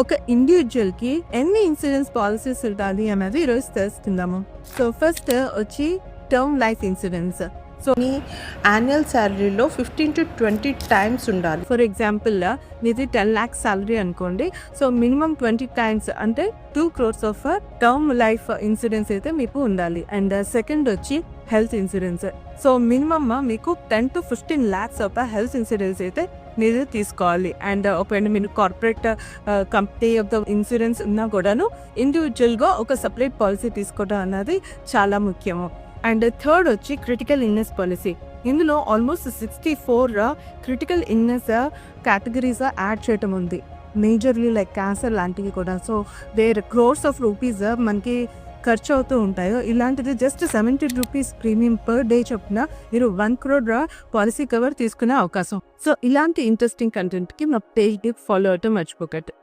ఒక ఇండివిజువల్‌కి ఎన్ని insurance policies ఉండాలి అన్నది ఈరోజు తెలుసుకుందాము. సో ఫస్ట్ వచ్చి టర్మ్ లైఫ్ ఇన్సూరెన్స్. మీ యాన్యువల్ శాలరీలో 15-20 టైమ్స్ ఉండాలి. ఫర్ ఎగ్జాంపుల్ మీది 10 lakhs సాలరీ అనుకోండి. సో మినిమం 20 టైమ్స్ అంటే 2 crores of term life insurance అయితే మీకు ఉండాలి. అండ్ సెకండ్ వచ్చి హెల్త్ ఇన్సూరెన్స్. సో మినిమమ్ మీకు 10-15 lakhs ఆఫ్ హెల్త్ ఇన్సూరెన్స్ అయితే మీరు తీసుకోవాలి. అండ్ ఒకవేళ మీరు కార్పొరేట్ కంపెనీ యొక్క ఇన్సూరెన్స్ ఉన్నా కూడాను ఇండివిజువల్గా ఒక సపరేట్ పాలసీ తీసుకోవడం అన్నది చాలా ముఖ్యము. అండ్ థర్డ్ వచ్చి క్రిటికల్ ఇల్నెస్ పాలసీ. ఇందులో almost 64 critical illness categories add చేయటం ఉంది. మేజర్లీ లైక్ క్యాన్సర్ లాంటివి కూడా. So where crores of rupees మనకి ఖర్చు అవుతూ ఉంటాయో ఇలాంటిది just 70 rupees premium per day చొప్పున మీరు 1 crore పాలసీ కవర్ తీసుకునే అవకాశం. సో ఇలాంటి ఇంట్రెస్టింగ్ కంటెంట్కి మా పేజ్ని ఫాలో అవటం మర్చిపోకండి.